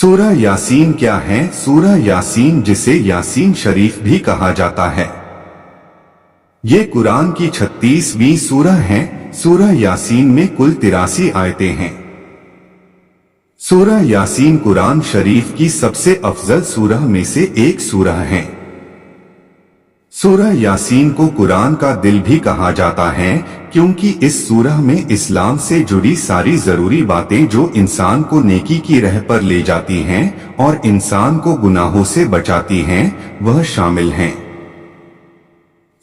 सूरह यासीन क्या है? सूरह यासीन, जिसे यासीन शरीफ भी कहा जाता है, ये कुरान की 36वीं सूरह है। सूरह यासीन में कुल 83 आयतें हैं। सूरह यासीन कुरान शरीफ की सबसे अफजल सूरह में से एक सूरह है। सूरह यासीन को कुरान का दिल भी कहा जाता है, क्योंकि इस सूरह में इस्लाम से जुड़ी सारी जरूरी बातें जो इंसान को नेकी की राह पर ले जाती हैं और इंसान को गुनाहों से बचाती हैं, वह शामिल हैं।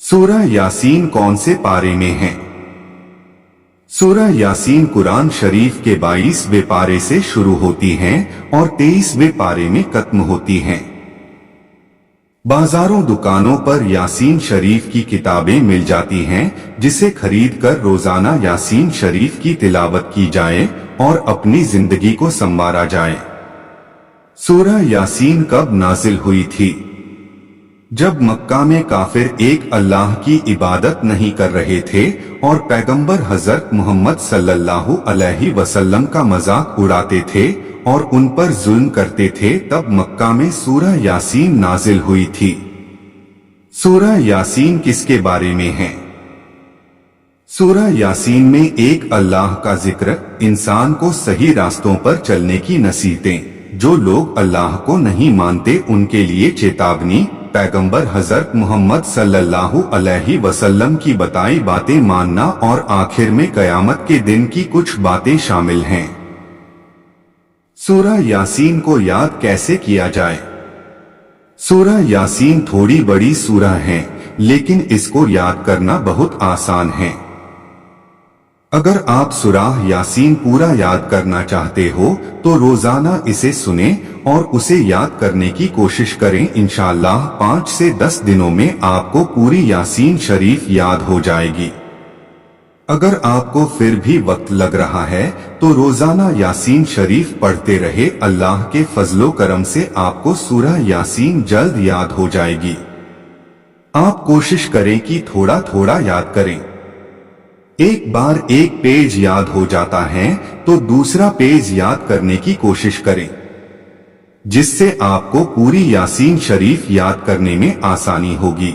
सूरह यासीन कौन से पारे में है? सूरह यासीन कुरान शरीफ के 22वें पारे से शुरू होती हैं और 23वें पारे में खत्म होती हैं। बाजारों दुकानों पर यासीन शरीफ की किताबें मिल जाती हैं, जिसे खरीदकर रोजाना यासीन शरीफ की तिलावत की जाए और अपनी जिंदगी को संवारा जाए। सूरह यासीन कब नाजिल हुई थी? जब मक्का में काफिर एक अल्लाह की इबादत नहीं कर रहे थे और पैगंबर हजरत मोहम्मद सल्लल्लाहु अलैहि वसल्लम का मजाक उड़ाते थे और उन पर जुल्म करते थे, तब मक्का में सूरह यासीन नाजिल हुई थी। सूरह यासीन किसके बारे में है? सूरह यासीन में एक अल्लाह का जिक्र, इंसान को सही रास्तों पर चलने की नसीहतें, जो लोग अल्लाह को नहीं मानते उनके लिए चेतावनी, पैगंबर हजरत मोहम्मद सल्लल्लाहु अलैहि वसल्लम की बताई बातें मानना और आखिर में कयामत के दिन की कुछ बातें शामिल हैं। सूरह यासीन को याद कैसे किया जाए? सूरह यासीन थोड़ी बड़ी सूरह है, लेकिन इसको याद करना बहुत आसान है। अगर आप सूरह यासीन पूरा याद करना चाहते हो तो रोजाना इसे सुने और उसे याद करने की कोशिश करें। इंशाअल्लाह 5 से 10 दिनों में आपको पूरी यासीन शरीफ याद हो जाएगी। अगर आपको फिर भी वक्त लग रहा है तो रोजाना यासीन शरीफ पढ़ते रहे। अल्लाह के फजलो करम से आपको सूरह यासीन जल्द याद हो जाएगी। आप कोशिश करें कि थोड़ा थोड़ा याद करें। एक बार एक पेज याद हो जाता है तो दूसरा पेज याद करने की कोशिश करें, जिससे आपको पूरी यासीन शरीफ याद करने में आसानी होगी।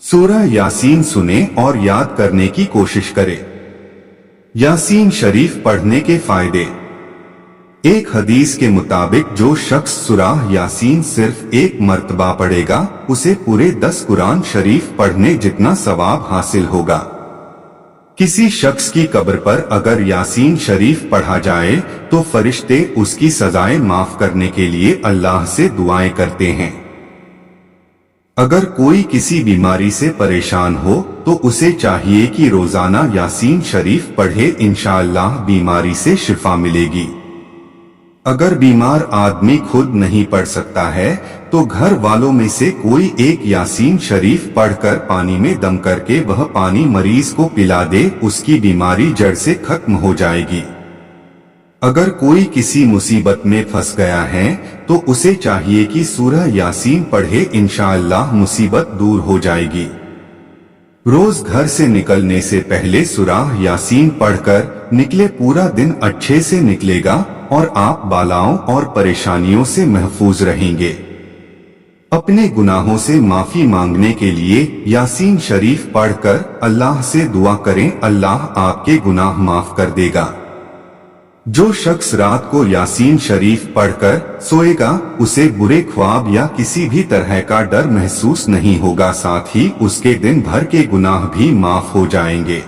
सूरह यासीन सुने और याद करने की कोशिश करें। यासीन शरीफ पढ़ने के फायदे। एक हदीस के मुताबिक जो शख्स सूरह यासीन सिर्फ एक मर्तबा पढ़ेगा, उसे पूरे 10 कुरान शरीफ पढ़ने जितना सवाब हासिल होगा। किसी शख्स की कब्र पर अगर यासीन शरीफ पढ़ा जाए तो फरिश्ते उसकी सजाएं माफ करने के लिए अल्लाह से दुआएं करते हैं। अगर कोई किसी बीमारी से परेशान हो तो उसे चाहिए कि रोजाना यासीन शरीफ पढ़े, इंशाअल्लाह बीमारी से शिफा मिलेगी। अगर बीमार आदमी खुद नहीं पढ़ सकता है तो घर वालों में से कोई एक यासीन शरीफ पढ़कर पानी में दम करके वह पानी मरीज को पिला दे, उसकी बीमारी जड़ से खत्म हो जाएगी। अगर कोई किसी मुसीबत में फंस गया है तो उसे चाहिए कि सूरह यासीन पढ़े, इंशाअल्लाह मुसीबत दूर हो जाएगी। रोज घर से निकलने से पहले सूरह यासीन पढ़कर निकले, पूरा दिन अच्छे से निकलेगा और आप बलाओं और परेशानियों से महफूज रहेंगे। अपने गुनाहों से माफी मांगने के लिए यासीन शरीफ पढ़कर अल्लाह से दुआ करें, अल्लाह आपके गुनाह माफ कर देगा। जो शख्स रात को यासीन शरीफ पढ़कर सोएगा, उसे बुरे ख्वाब या किसी भी तरह का डर महसूस नहीं होगा, साथ ही उसके दिन भर के गुनाह भी माफ हो जाएंगे।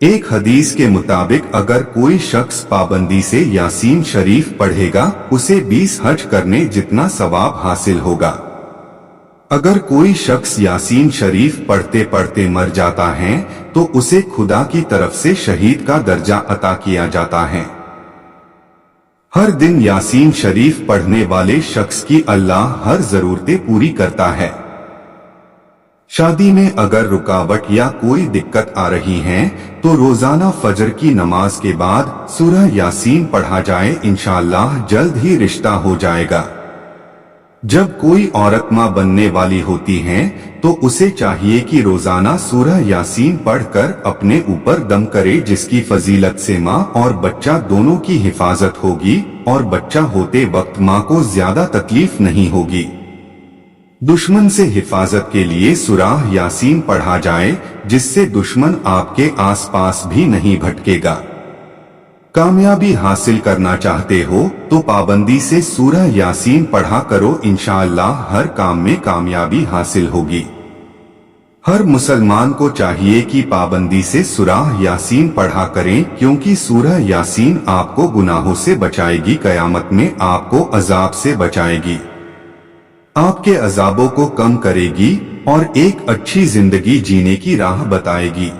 एक हदीस के मुताबिक अगर कोई शख्स पाबंदी से यासीन शरीफ पढ़ेगा, उसे 20 हज करने जितना सवाब हासिल होगा। अगर कोई शख्स यासीन शरीफ पढ़ते पढ़ते मर जाता है तो उसे खुदा की तरफ से शहीद का दर्जा अता किया जाता है। हर दिन यासीन शरीफ पढ़ने वाले शख्स की अल्लाह हर जरूरतें पूरी करता है। शादी में अगर रुकावट या कोई दिक्कत आ रही है तो रोजाना फजर की नमाज के बाद सूरह यासीन पढ़ा जाए, इंशाअल्लाह जल्द ही रिश्ता हो जाएगा। जब कोई औरत मां बनने वाली होती है तो उसे चाहिए कि रोजाना सूरह यासीन पढ़कर अपने ऊपर दम करे, जिसकी फजीलत से मां और बच्चा दोनों की हिफाजत होगी और बच्चा होते वक्त माँ को ज्यादा तकलीफ नहीं होगी। दुश्मन से हिफाजत के लिए सूरह यासीन पढ़ा जाए, जिससे दुश्मन आपके आसपास भी नहीं भटकेगा। कामयाबी हासिल करना चाहते हो तो पाबंदी से सूरह यासीन पढ़ा करो, इंशाअल्लाह हर काम में कामयाबी हासिल होगी। हर मुसलमान को चाहिए कि पाबंदी से सूरह यासीन पढ़ा करें, क्योंकि सूरह यासीन आपको गुनाहों से बचाएगी, कयामत में आपको अजाब से बचाएगी, आपके अजाबों को कम करेगी और एक अच्छी जिंदगी जीने की राह बताएगी।